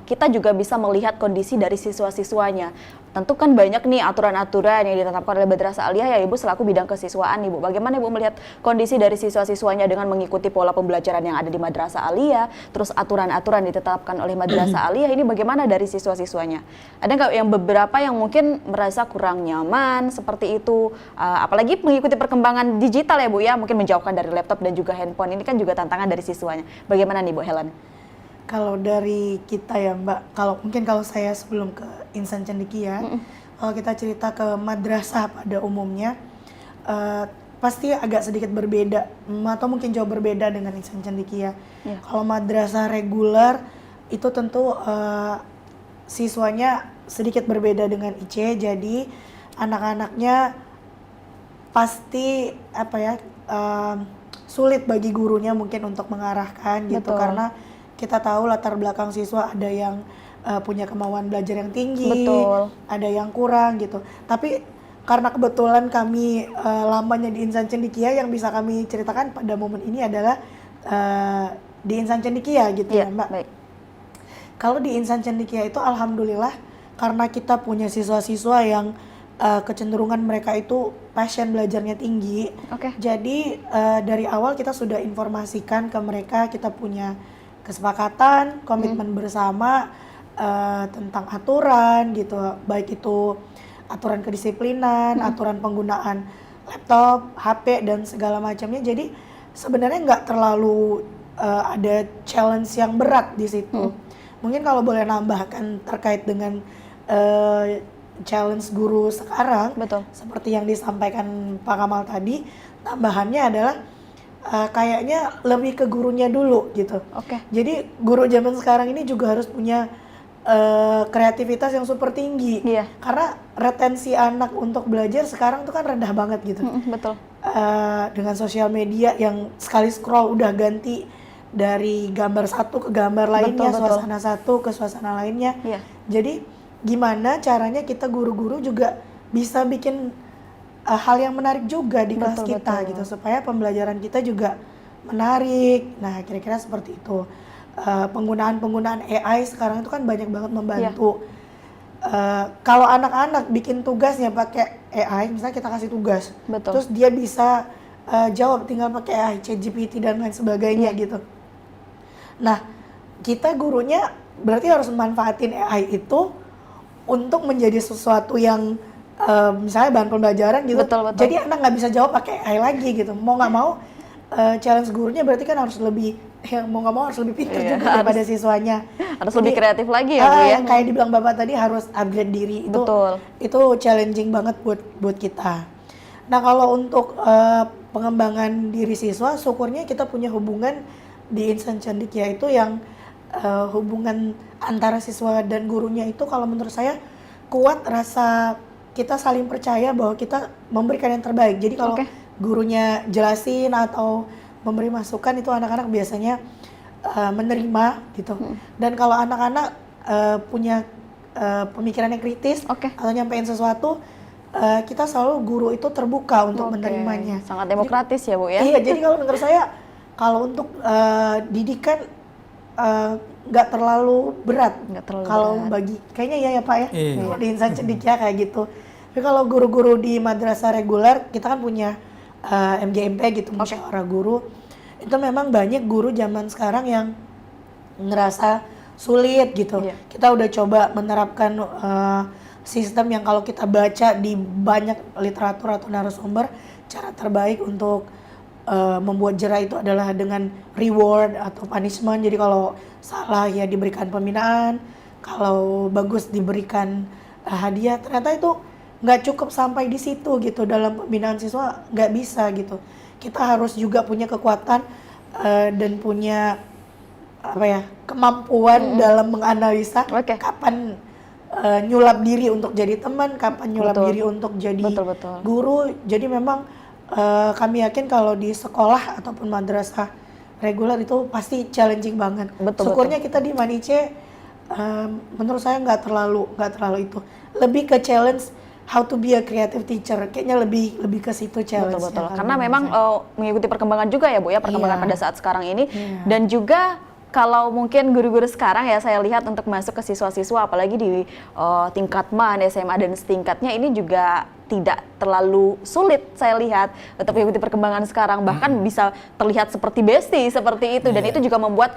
kita juga bisa melihat kondisi dari siswa-siswanya. Tentu kan banyak nih aturan-aturan yang ditetapkan oleh Madrasah Aliyah ya Ibu selaku bidang kesiswaan Ibu. Bagaimana Ibu melihat kondisi dari siswa-siswanya dengan mengikuti pola pembelajaran yang ada di Madrasah Aliyah, terus aturan-aturan ditetapkan oleh Madrasah Aliyah, ini bagaimana dari siswa-siswanya? Ada nggak yang beberapa yang mungkin merasa kurang nyaman seperti itu, apalagi mengikuti perkembangan digital ya Bu ya, mungkin menjauhkan dari laptop dan juga handphone, ini kan juga tantangan dari siswanya. Bagaimana nih Bu Helen? Kalau dari kita ya Mbak, kalau saya sebelum ke Insan Cendekia, kalau kita cerita ke madrasah pada umumnya, pasti agak sedikit berbeda, atau mungkin jauh berbeda dengan Insan Cendekia. Ya. Kalau madrasah reguler itu tentu siswanya sedikit berbeda dengan IC, jadi anak-anaknya pasti sulit bagi gurunya mungkin untuk mengarahkan gitu, Betul. karena kita tahu latar belakang siswa ada yang punya kemauan belajar yang tinggi, Betul. ada yang kurang gitu. Tapi karena kebetulan kami lamanya di Insan Cendekia, yang bisa kami ceritakan pada momen ini adalah di Insan Cendekia gitu ya Mbak. Baik. Kalau di Insan Cendekia itu alhamdulillah karena kita punya siswa-siswa yang kecenderungan mereka itu passion belajarnya tinggi. Oke. Jadi dari awal kita sudah informasikan ke mereka, kita punya kesepakatan, komitmen bersama tentang aturan gitu, baik itu aturan kedisiplinan, aturan penggunaan laptop, HP dan segala macamnya. Jadi sebenarnya nggak terlalu ada challenge yang berat di situ. Mungkin kalau boleh nambahkan terkait dengan challenge guru sekarang, Betul. seperti yang disampaikan Pak Kamal tadi, tambahannya adalah kayaknya lebih ke gurunya dulu gitu. Oke. Jadi guru zaman sekarang ini juga harus punya kreativitas yang super tinggi. Iya. Karena retensi anak untuk belajar sekarang tuh kan rendah banget gitu. Betul. Dengan sosial media yang sekali scroll udah ganti dari gambar satu ke gambar lainnya, Betul. suasana satu ke suasana lainnya. Iya. Jadi gimana caranya kita guru-guru juga bisa bikin hal yang menarik juga di kelas Betul, kita betul. gitu, supaya pembelajaran kita juga menarik. Nah, kira-kira seperti itu. Penggunaan AI sekarang itu kan banyak banget membantu. Kalau anak-anak bikin tugasnya pakai AI, misalnya kita kasih tugas, Betul. terus dia bisa jawab tinggal pakai AI, ChatGPT dan lain sebagainya gitu. Nah, kita gurunya berarti harus memanfaatin AI itu untuk menjadi sesuatu yang misalnya bahan pembelajaran gitu. Betul, betul. Jadi anak nggak bisa jawab pakai AI lagi gitu. Mau nggak mau challenge gurunya berarti kan harus lebih, mau nggak mau harus lebih pintar Iya, juga daripada siswanya. Harus Jadi, lebih kreatif lagi ya Bu ya. yang kayak dibilang Bapak tadi harus upgrade diri itu. Betul. Itu challenging banget buat kita. Nah, kalau untuk pengembangan diri siswa, syukurnya kita punya hubungan di Insan Cendekia itu yang hubungan antara siswa dan gurunya itu kalau menurut saya kuat, rasa kita saling percaya bahwa kita memberikan yang terbaik. Jadi kalau Oke. gurunya jelasin atau memberi masukan, itu anak-anak biasanya menerima gitu. Dan kalau anak-anak punya pemikiran yang kritis Oke. atau nyampein sesuatu, kita selalu guru itu terbuka untuk Oke. menerimanya. Sangat demokratis ya Bu ya. Iya, jadi kalau menurut saya kalau untuk didikan nggak terlalu berat. Nggak terlalu Kalau berat. bagi kayaknya ya Pak ya. Iya. Kalau di Insan Cendekia kayak gitu. Tapi kalau guru-guru di madrasah reguler, kita kan punya MGMP gitu, musyawarah guru. Itu memang banyak guru zaman sekarang yang ngerasa sulit gitu. Iya. Kita udah coba menerapkan sistem yang kalau kita baca di banyak literatur atau narasumber, cara terbaik untuk membuat jera itu adalah dengan reward atau punishment. Jadi kalau salah ya diberikan pembinaan, kalau bagus diberikan hadiah. Ternyata itu nggak cukup sampai di situ gitu, dalam pembinaan siswa nggak bisa gitu. Kita harus juga punya kekuatan dan punya kemampuan dalam menganalisa Oke. kapan nyulap diri untuk jadi teman, kapan nyulap Betul. diri untuk jadi Betul. guru. Jadi memang kami yakin kalau di sekolah ataupun madrasah reguler itu pasti challenging banget. Betul, Syukurnya kita di Manice menurut saya nggak terlalu itu. Lebih ke challenge how to be a creative teacher. Kayaknya lebih ke situ challenge. Betul. Karena memang mengikuti perkembangan juga ya Bu ya, perkembangan pada saat sekarang ini. Dan juga kalau mungkin guru-guru sekarang ya saya lihat untuk masuk ke siswa-siswa apalagi di tingkat MAN, SMA dan setingkatnya ini juga tidak terlalu sulit saya lihat untuk mengikuti perkembangan sekarang, bahkan bisa terlihat seperti bestie seperti itu, dan itu juga membuat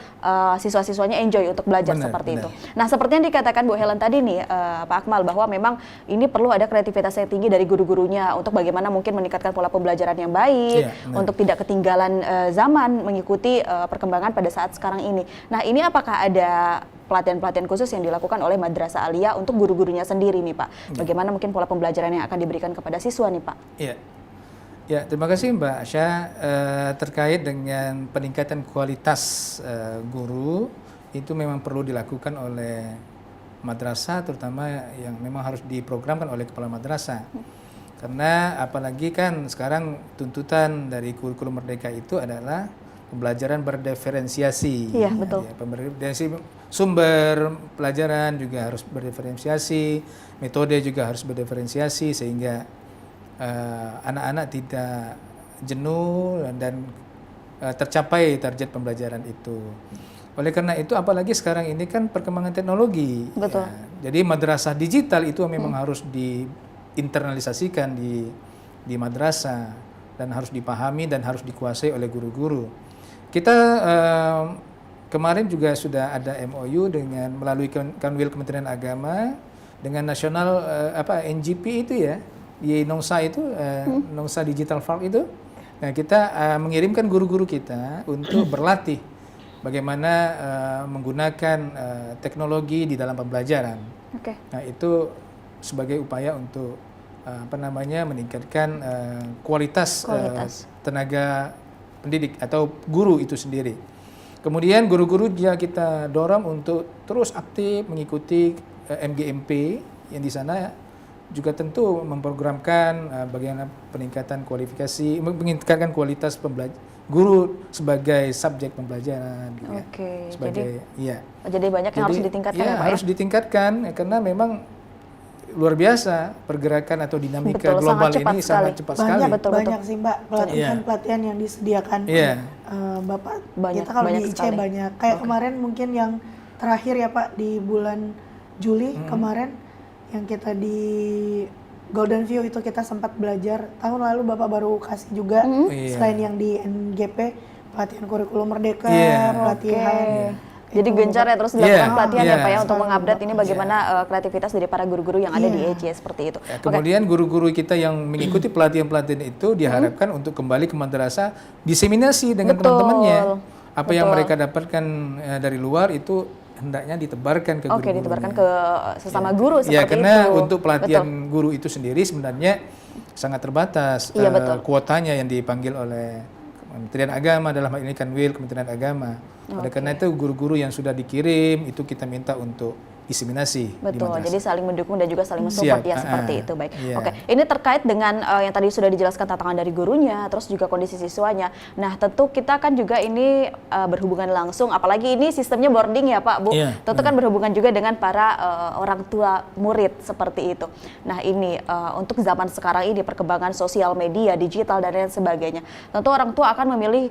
siswa-siswanya enjoy untuk belajar seperti itu. Nah, seperti yang dikatakan Bu Helen tadi nih Pak Akmal, bahwa memang ini perlu ada kreativitas yang tinggi dari guru-gurunya untuk bagaimana mungkin meningkatkan pola pembelajaran yang baik, untuk tidak ketinggalan zaman mengikuti perkembangan pada saat sekarang ini. Nah, ini apakah ada pelatihan-pelatihan khusus yang dilakukan oleh Madrasah Aliyah untuk guru-gurunya sendiri nih Pak? Bagaimana mungkin pola pembelajaran yang akan diberikan kepada siswa nih Pak? Ya, terima kasih Mbak Asya. Terkait dengan peningkatan kualitas guru, itu memang perlu dilakukan oleh madrasah, terutama yang memang harus diprogramkan oleh kepala madrasah. Karena apalagi kan sekarang tuntutan dari kurikulum Merdeka itu adalah pembelajaran berdiferensiasi. Iya, betul. Sumber pelajaran juga harus berdiferensiasi, metode juga harus berdiferensiasi sehingga anak-anak tidak jenuh dan tercapai target pembelajaran itu. Oleh karena itu, apalagi sekarang ini kan perkembangan teknologi. Betul. Ya. Jadi madrasah digital itu memang harus diinternalisasikan di madrasah dan harus dipahami dan harus dikuasai oleh guru-guru. Kita kemarin juga sudah ada MOU dengan melalui Kanwil Kementerian Agama dengan nasional NGP itu ya, di Nongsa itu Nongsa Digital Park itu. Nah, kita mengirimkan guru-guru kita untuk berlatih bagaimana menggunakan teknologi di dalam pembelajaran. Nah, itu sebagai upaya untuk meningkatkan kualitas tenaga pendidik atau guru itu sendiri. Kemudian guru-guru juga kita dorong untuk terus aktif mengikuti MGMP yang di sana juga tentu memprogramkan bagaimana peningkatan meningkatkan kualitas guru sebagai subjek pembelajaran. Gitu jadi banyak yang harus ditingkatkan ya Pak? Harus ditingkatkan karena memang luar biasa pergerakan atau dinamika global ini sangat cepat sekali. Banyak sih Mbak pelatihan yang disediakan Bapak. Kita kalau di IC banyak. Kayak kemarin mungkin yang terakhir ya Pak di bulan Juli kemarin yang kita di Golden View itu kita sempat belajar. Tahun lalu Bapak baru kasih juga selain yang di NGP pelatihan kurikulum Merdeka, pelatihan. Jadi gencar ya terus dilakukan pelatihan ya Pak ya untuk mengupdate ini bagaimana kreativitas dari para guru-guru yang ada di EC seperti itu. Kemudian guru-guru kita yang mengikuti pelatihan-pelatihan itu diharapkan untuk kembali ke madrasah diseminasi dengan teman-temannya. Apa yang mereka dapatkan dari luar itu hendaknya ditebarkan ke guru-guru. Ditebarkan ke sesama guru seperti itu. Ya, karena untuk pelatihan guru itu sendiri sebenarnya sangat terbatas kuotanya yang dipanggil oleh Kementerian Agama, dalam hal ini Kanwil Kementerian Agama. Oleh karena itu guru-guru yang sudah dikirim itu kita minta untuk diseminasi. Betul, jadi saling mendukung dan juga saling mensupport ya seperti itu. Baik. Ini terkait dengan yang tadi sudah dijelaskan tantangan dari gurunya, terus juga kondisi siswanya. Nah, tentu kita kan juga ini berhubungan langsung, apalagi ini sistemnya boarding ya Pak, Bu. Tentu kan berhubungan juga dengan para orang tua murid seperti itu. Nah, ini untuk zaman sekarang ini perkembangan sosial media, digital dan lain sebagainya. Tentu orang tua akan memilih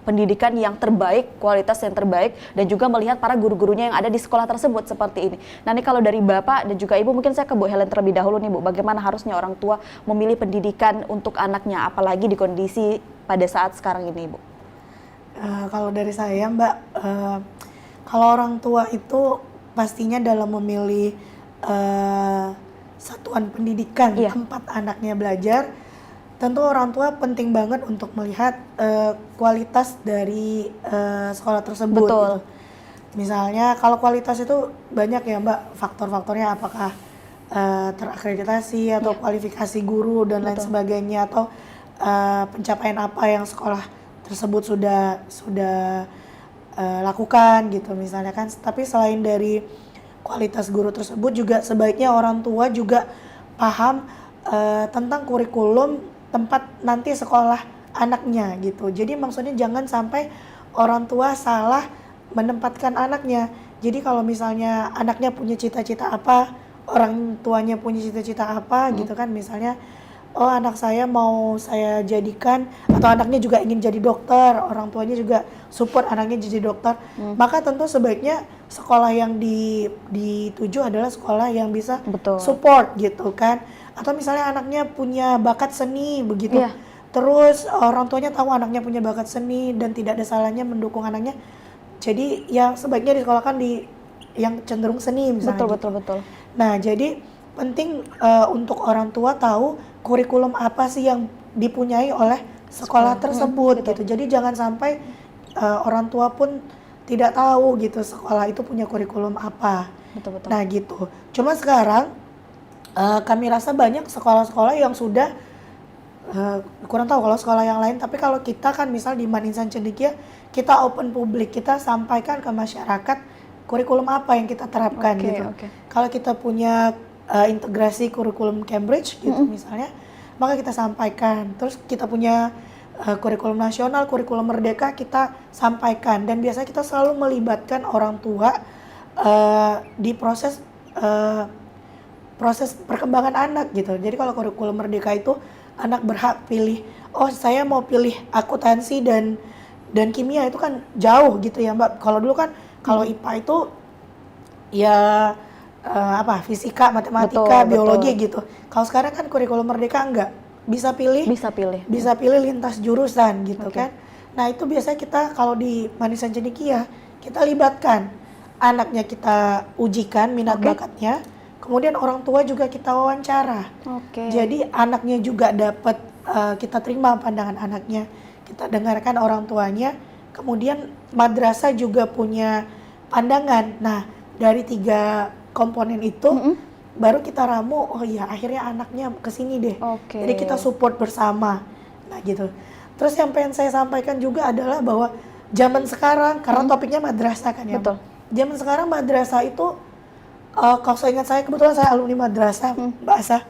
pendidikan yang terbaik, kualitas yang terbaik, dan juga melihat para guru-gurunya yang ada di sekolah tersebut seperti ini. Nah, ini kalau dari Bapak dan juga Ibu, mungkin saya ke Bu Helen terlebih dahulu nih Bu, bagaimana harusnya orang tua memilih pendidikan untuk anaknya, apalagi di kondisi pada saat sekarang ini Ibu? Kalau dari saya Mbak, kalau orang tua itu pastinya dalam memilih satuan pendidikan tempat anaknya belajar, tentu orang tua penting banget untuk melihat kualitas dari sekolah tersebut. Betul. Gitu. Misalnya kalau kualitas itu banyak ya Mbak faktor-faktornya, apakah terakreditasi atau kualifikasi guru dan lain sebagainya, atau pencapaian apa yang sekolah tersebut sudah lakukan gitu misalnya kan. Tapi selain dari kualitas guru tersebut juga sebaiknya orang tua juga paham tentang kurikulum tempat nanti sekolah anaknya gitu. Jadi maksudnya jangan sampai orang tua salah menempatkan anaknya. Jadi kalau misalnya anaknya punya cita-cita apa, orang tuanya punya cita-cita apa gitu kan, misalnya oh anak saya mau saya jadikan, atau anaknya juga ingin jadi dokter, orang tuanya juga support anaknya jadi dokter, maka tentu sebaiknya sekolah yang dituju adalah sekolah yang bisa Betul. support gitu kan. Atau misalnya anaknya punya bakat seni begitu, Iya. terus orang tuanya tahu anaknya punya bakat seni dan tidak ada salahnya mendukung anaknya, jadi ya sebaiknya disekolahkan di yang cenderung seni misalnya. Betul. Nah, jadi penting untuk orang tua tahu kurikulum apa sih yang dipunyai oleh sekolah tersebut gitu. Jadi jangan sampai orang tua pun tidak tahu gitu sekolah itu punya kurikulum apa. Betul. Nah, gitu. Cuma sekarang kami rasa banyak sekolah-sekolah yang sudah kurang tahu kalau sekolah yang lain, tapi kalau kita kan misal di Maninsan Cendekia kita open publik, kita sampaikan ke masyarakat kurikulum apa yang kita terapkan gitu. Kalau kita punya integrasi kurikulum Cambridge gitu misalnya, maka kita sampaikan. Terus kita punya kurikulum nasional, kurikulum merdeka kita sampaikan, dan biasanya kita selalu melibatkan orang tua di proses perkembangan anak gitu. Jadi kalau kurikulum merdeka itu anak berhak pilih, oh saya mau pilih akuntansi dan kimia, itu kan jauh gitu ya Mbak. Kalau dulu kan kalau IPA itu ya fisika, matematika, biologi gitu. Kalau sekarang kan kurikulum merdeka enggak, bisa pilih lintas jurusan gitu kan. Nah itu biasanya kita kalau di Maninsan Cendekia kita libatkan anaknya, kita ujikan minat bakatnya. Kemudian orang tua juga kita wawancara. Jadi anaknya juga dapat kita terima pandangan anaknya, kita dengarkan orang tuanya. Kemudian madrasah juga punya pandangan. Nah dari 3 komponen itu baru kita ramu. Oh iya, akhirnya anaknya kesini deh. Jadi kita support bersama. Nah gitu. Terus yang pengen saya sampaikan juga adalah bahwa zaman sekarang, karena topiknya madrasah kan ya. Betul. Zaman sekarang madrasah itu kalau saya ingat, saya kebetulan saya alumni madrasah Mbak Asa.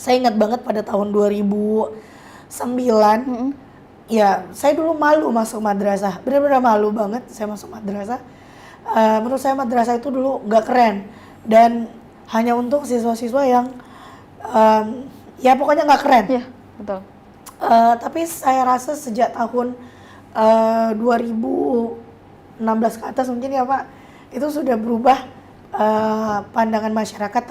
Saya ingat banget pada tahun 2009, ya saya dulu malu masuk madrasah, benar-benar malu banget saya masuk madrasah. Menurut saya madrasah itu dulu nggak keren dan hanya untuk siswa-siswa yang ya pokoknya nggak keren. Iya, betul. Tapi saya rasa sejak tahun 2016 ke atas mungkin ya Pak, itu sudah berubah pandangan masyarakat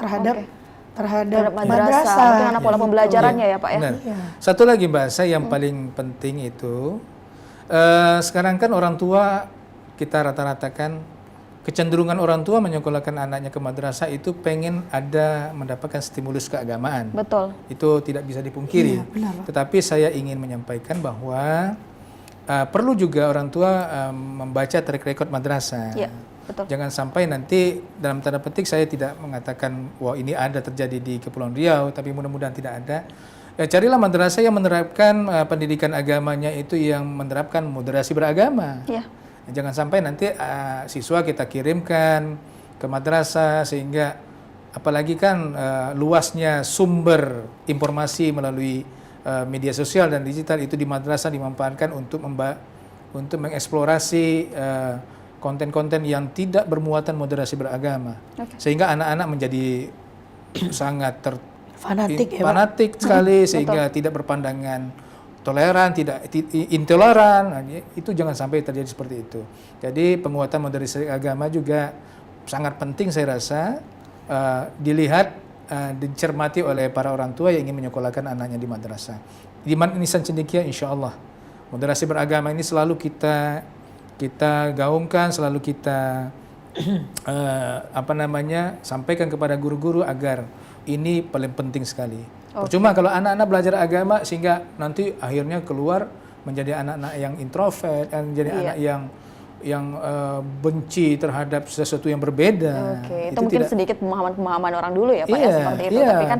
terhadap madrasah. Mungkin anak pola pembelajarannya ya Pak ya. Iya. Satu lagi Mbak, saya yang paling penting itu sekarang kan orang tua kita rata-ratakan kecenderungan orang tua menyekolahkan anaknya ke madrasah itu pengen mendapatkan stimulus keagamaan. Betul. Itu tidak bisa dipungkiri. Iya, benar, Pak. Tetapi saya ingin menyampaikan bahwa perlu juga orang tua membaca track record madrasah. Iya, betul. Jangan sampai nanti dalam tanda petik saya tidak mengatakan wah ini ada terjadi di Kepulauan Riau, tapi mudah-mudahan tidak ada. Carilah madrasah yang menerapkan pendidikan agamanya itu yang menerapkan moderasi beragama. Iya. Jangan sampai nanti siswa kita kirimkan ke madrasah sehingga apalagi kan luasnya sumber informasi melalui media sosial dan digital itu di madrasah dimanfaatkan untuk mengeksplorasi konten-konten yang tidak bermuatan moderasi beragama, sehingga anak-anak menjadi sangat fanatik sekali sehingga tidak berpandangan toleran, tidak intoleran. Itu jangan sampai terjadi seperti itu. Jadi penguatan moderasi agama juga sangat penting saya rasa dilihat, dicermati oleh para orang tua yang ingin menyekolahkan anaknya di madrasah. Di Maninsan Cendekia insya Allah moderasi beragama ini selalu kita gaungkan, selalu kita sampaikan kepada guru-guru agar ini paling penting sekali. Percuma kalau anak-anak belajar agama sehingga nanti akhirnya keluar menjadi anak-anak yang introvert, menjadi anak yang benci terhadap sesuatu yang berbeda. Itu mungkin sedikit pemahaman orang dulu ya Pak ya seperti itu. Tapi kan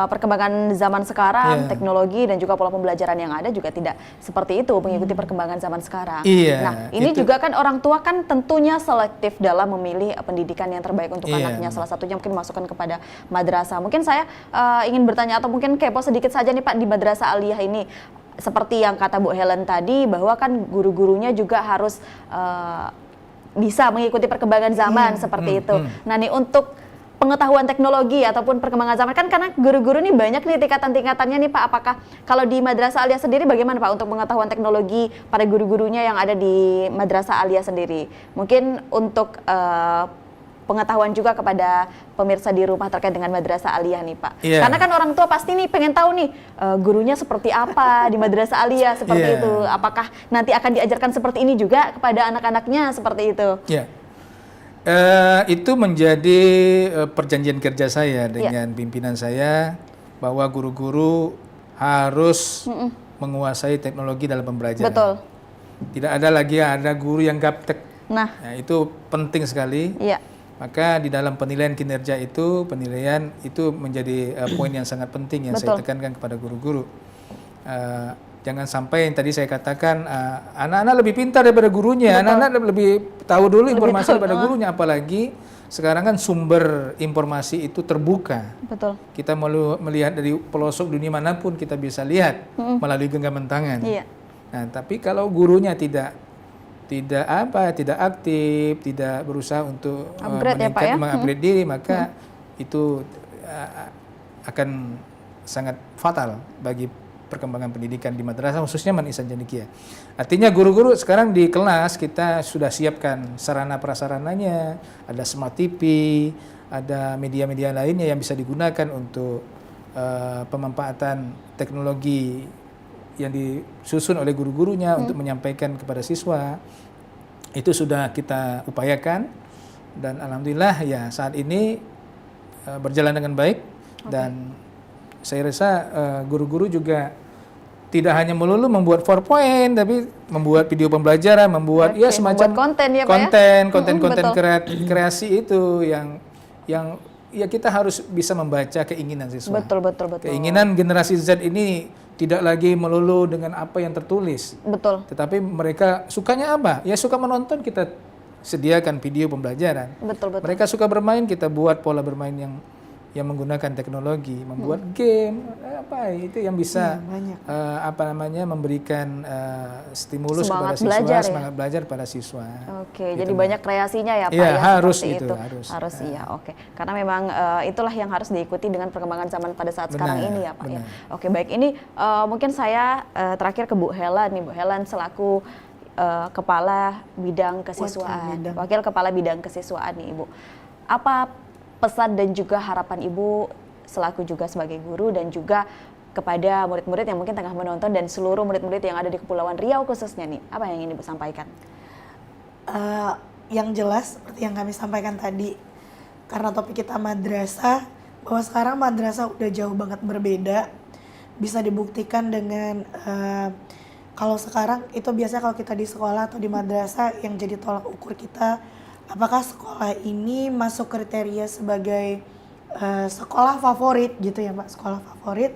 perkembangan zaman sekarang, teknologi dan juga pola pembelajaran yang ada juga tidak seperti itu, mengikuti perkembangan zaman sekarang. Nah ini juga kan orang tua kan tentunya selektif dalam memilih pendidikan yang terbaik untuk anaknya. Salah satunya mungkin masukkan kepada madrasah. Mungkin saya ingin bertanya atau mungkin kepo sedikit saja nih Pak, di madrasah aliyah ini seperti yang kata Bu Helen tadi, bahwa kan guru-gurunya juga harus bisa mengikuti perkembangan zaman seperti itu. Nah nih, untuk pengetahuan teknologi ataupun perkembangan zaman, kan karena guru-guru nih banyak nih tingkatan-tingkatannya nih Pak. Apakah kalau di Madrasah Aliyah sendiri bagaimana Pak untuk pengetahuan teknologi pada guru-gurunya yang ada di Madrasah Aliyah sendiri? Mungkin untuk pengetahuan juga kepada pemirsa di rumah terkait dengan Madrasah Aliyah nih Pak. Karena kan orang tua pasti nih pengen tahu nih gurunya seperti apa di Madrasah Aliyah seperti itu. Apakah nanti akan diajarkan seperti ini juga kepada anak-anaknya seperti itu? Itu menjadi perjanjian kerja saya dengan pimpinan saya, bahwa guru-guru harus menguasai teknologi dalam pembelajaran. Betul. Tidak ada lagi ada guru yang gaptek. Nah, itu penting sekali. Maka di dalam penilaian kinerja itu, penilaian itu menjadi poin yang sangat penting yang saya tekankan kepada guru-guru. Jangan sampai yang tadi saya katakan, anak-anak lebih pintar daripada gurunya, anak-anak lebih tahu dulu informasi daripada gurunya, apalagi sekarang kan sumber informasi itu terbuka. Betul. Kita melihat dari pelosok dunia manapun kita bisa lihat melalui genggaman tangan. Nah, tapi kalau gurunya tidak aktif, tidak berusaha untuk mengupgrade diri, maka itu akan sangat fatal bagi perkembangan pendidikan di madrasah, khususnya Ihsan Cendekia. Artinya guru-guru sekarang di kelas kita sudah siapkan sarana prasarananya, ada smart TV, ada media-media lainnya yang bisa digunakan untuk pemanfaatan teknologi yang disusun oleh guru-gurunya untuk menyampaikan kepada siswa. Itu sudah kita upayakan, dan alhamdulillah ya saat ini berjalan dengan baik. Dan saya rasa guru-guru juga tidak hanya melulu membuat PowerPoint, tapi membuat video pembelajaran, membuat semacam konten ya Pak, konten kreasi itu yang ya kita harus bisa membaca keinginan siswa. Betul. Keinginan generasi Z ini tidak lagi melulu dengan apa yang tertulis. Betul. Tetapi mereka sukanya apa? Ya suka menonton, kita sediakan video pembelajaran. Betul. Mereka suka bermain, kita buat pola bermain yang menggunakan teknologi, membuat game, itu yang bisa memberikan stimulus kepada siswa, semangat belajar pada siswa. Gitu, jadi banyak kreasinya ya Pak ya. Harus itu. Harus iya. Karena memang itulah yang harus diikuti dengan perkembangan zaman pada saat sekarang ini ya Pak. Baik, ini mungkin saya terakhir ke Bu Helen nih. Bu Helen selaku Kepala Bidang Kesiswaan, Wakil Kepala Bidang Kesiswaan nih Ibu. Apa pesan dan juga harapan Ibu selaku juga sebagai guru dan juga kepada murid-murid yang mungkin tengah menonton dan seluruh murid-murid yang ada di Kepulauan Riau khususnya nih, apa yang ingin Ibu sampaikan? Yang jelas seperti yang kami sampaikan tadi, karena topik kita madrasah, bahwa sekarang madrasah udah jauh banget berbeda. Bisa dibuktikan dengan kalau sekarang itu biasanya kalau kita di sekolah atau di madrasah yang jadi tolak ukur kita, apakah sekolah ini masuk kriteria sebagai sekolah favorit gitu ya Mbak, sekolah favorit.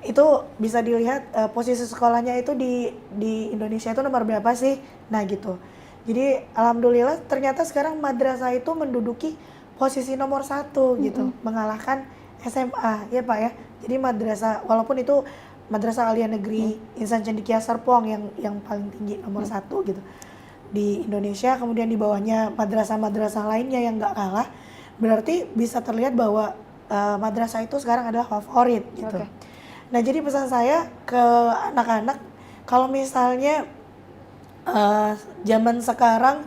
Itu bisa dilihat posisi sekolahnya itu di Indonesia itu nomor berapa sih, nah gitu. Jadi alhamdulillah ternyata sekarang madrasah itu menduduki posisi nomor 1 gitu, mengalahkan SMA ya Pak ya. Jadi madrasah, walaupun itu Madrasah Aliyah Negeri Ihsan Cendekia Serpong yang paling tinggi nomor 1 gitu di Indonesia, kemudian di bawahnya madrasah-madrasah lainnya yang nggak kalah, berarti bisa terlihat bahwa madrasah itu sekarang adalah favorit gitu. Nah jadi pesan saya ke anak-anak, kalau misalnya zaman sekarang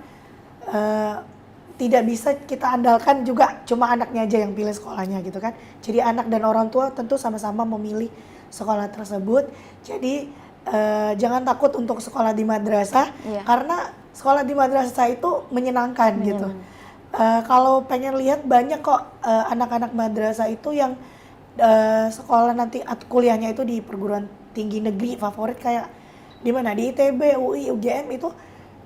tidak bisa kita andalkan juga cuma anaknya aja yang pilih sekolahnya gitu kan. Jadi anak dan orang tua tentu sama-sama memilih sekolah tersebut. Jadi jangan takut untuk sekolah di madrasah, karena sekolah di madrasah itu menyenangkan gitu. Kalau pengen lihat banyak kok anak-anak madrasah itu yang sekolah nanti kuliahnya itu di perguruan tinggi negeri favorit, kayak di mana, di ITB, UI, UGM itu.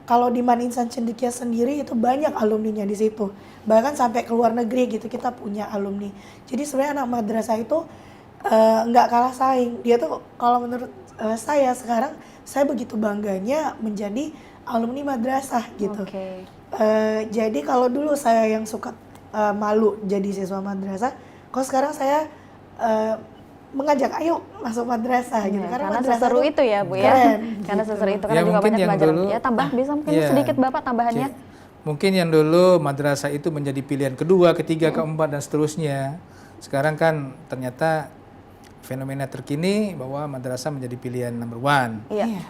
Kalau di Ihsan Cendekia sendiri itu banyak alumninya di situ. Bahkan sampai ke luar negeri gitu kita punya alumni. Jadi sebenarnya anak madrasah itu nggak kalah saing. Dia tuh kalau menurut saya sekarang, saya begitu bangganya menjadi alumni madrasah gitu. Jadi kalau dulu saya yang suka malu jadi siswa madrasah, kok sekarang saya mengajak ayo masuk madrasah gitu, Karena madrasah seseru tuh itu ya Bu ya. keren, Karena gitu. seseru itu, Ya, karena juga mungkin banyak yang pelajaran. dulu- Ya tambah bisa mungkin Iya. sedikit Bapak tambahannya. Mungkin yang dulu madrasah itu menjadi pilihan kedua, ketiga, keempat dan seterusnya. Sekarang kan ternyata fenomena terkini bahwa madrasah menjadi pilihan number one. Iya.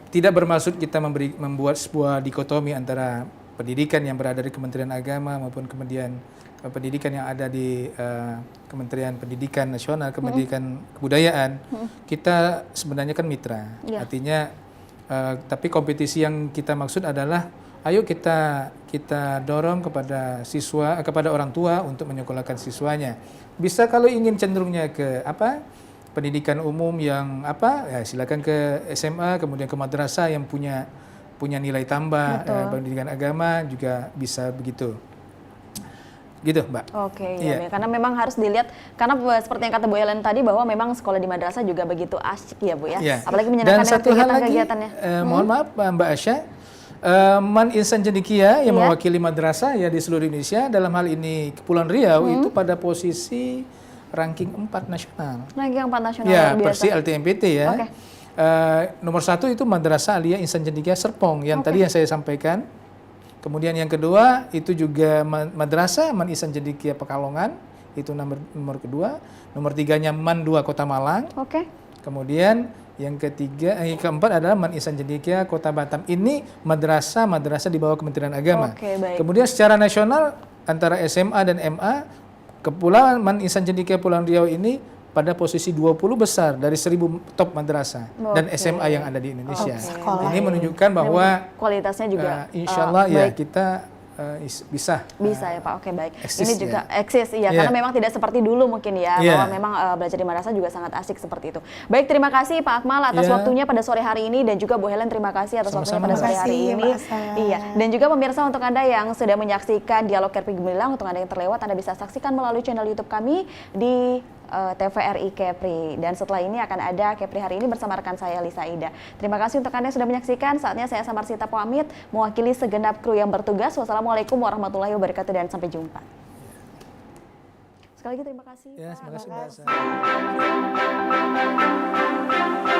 Tidak bermaksud kita membuat sebuah dikotomi antara pendidikan yang berada di Kementerian Agama maupun kemudian pendidikan yang ada di Kementerian Pendidikan Nasional, Pendidikan Kebudayaan. Kita sebenarnya kan mitra. Iya. Artinya tapi kompetisi yang kita maksud adalah ayo kita dorong kepada siswa, kepada orang tua untuk menyekolahkan siswanya. Bisa kalau ingin cenderungnya ke pendidikan umum yang ya silakan ke SMA, kemudian ke madrasah yang punya nilai tambah, pendidikan agama juga bisa begitu. Gitu, Mbak. Oke, Iya. ya, karena memang harus dilihat, karena seperti yang kata Bu Helen tadi bahwa memang sekolah di madrasah juga begitu asyik ya Bu ya. Iya. Apalagi menyenangkan Dan satu hal lagi, kegiatannya. mohon maaf Mbak Asya, Man Insan Cendekia yang Iya. mewakili madrasah ya di seluruh Indonesia, dalam hal ini Kepulauan Riau itu pada posisi ranking 4 nasional. Ranking 4 nasional Ya, luar biasa. versi LTMPT ya. Oke. Nomor 1 itu Madrasah Aliyah Insan Cendekia Serpong yang tadi yang saya sampaikan. Kemudian yang kedua itu juga Madrasah Man Insan Cendekia Pekalongan, itu nomor kedua. Nomor 3-nya Man 2 Kota Malang. Oke. Kemudian yang keempat adalah Man Insan Cendekia Kota Batam. Ini madrasah di bawah Kementerian Agama. Oke, baik. Kemudian secara nasional antara SMA dan MA, Kepulauan Man Insan Cendekia Kepulauan Riau ini pada posisi 20 besar dari 1000 top madrasah dan Oke. SMA yang ada di Indonesia. Sekolah. Ini menunjukkan bahwa Kualitasnya juga insya Allah ya baik. kita bisa. Bisa ya Pak, oke baik. Eksis Ini juga eksis, iya, Iya. karena memang tidak seperti dulu mungkin ya, Iya. bahwa memang belajar di madrasah juga sangat asik seperti itu. Baik, terima kasih Pak Akmal atas Iya. waktunya pada sore hari ini, dan juga Bu Helen terima kasih atas waktunya Sama-sama. pada sore hari Terima kasih, ini. Mbak Asa. Iya, dan juga pemirsa, untuk Anda yang sudah menyaksikan Dialog Kepri Gemilang, untuk Anda yang terlewat, Anda bisa saksikan melalui channel YouTube kami di TVRI Kepri. Dan setelah ini akan ada Kepri hari ini bersama rekan saya Lisa Ida. Terima kasih untuk Anda yang sudah menyaksikan. Saatnya saya Samarsita pamit mewakili segenap kru yang bertugas. Wassalamualaikum warahmatullahi wabarakatuh dan sampai jumpa. Sekali lagi terima kasih. Ya, terima kasih Mbak Asa.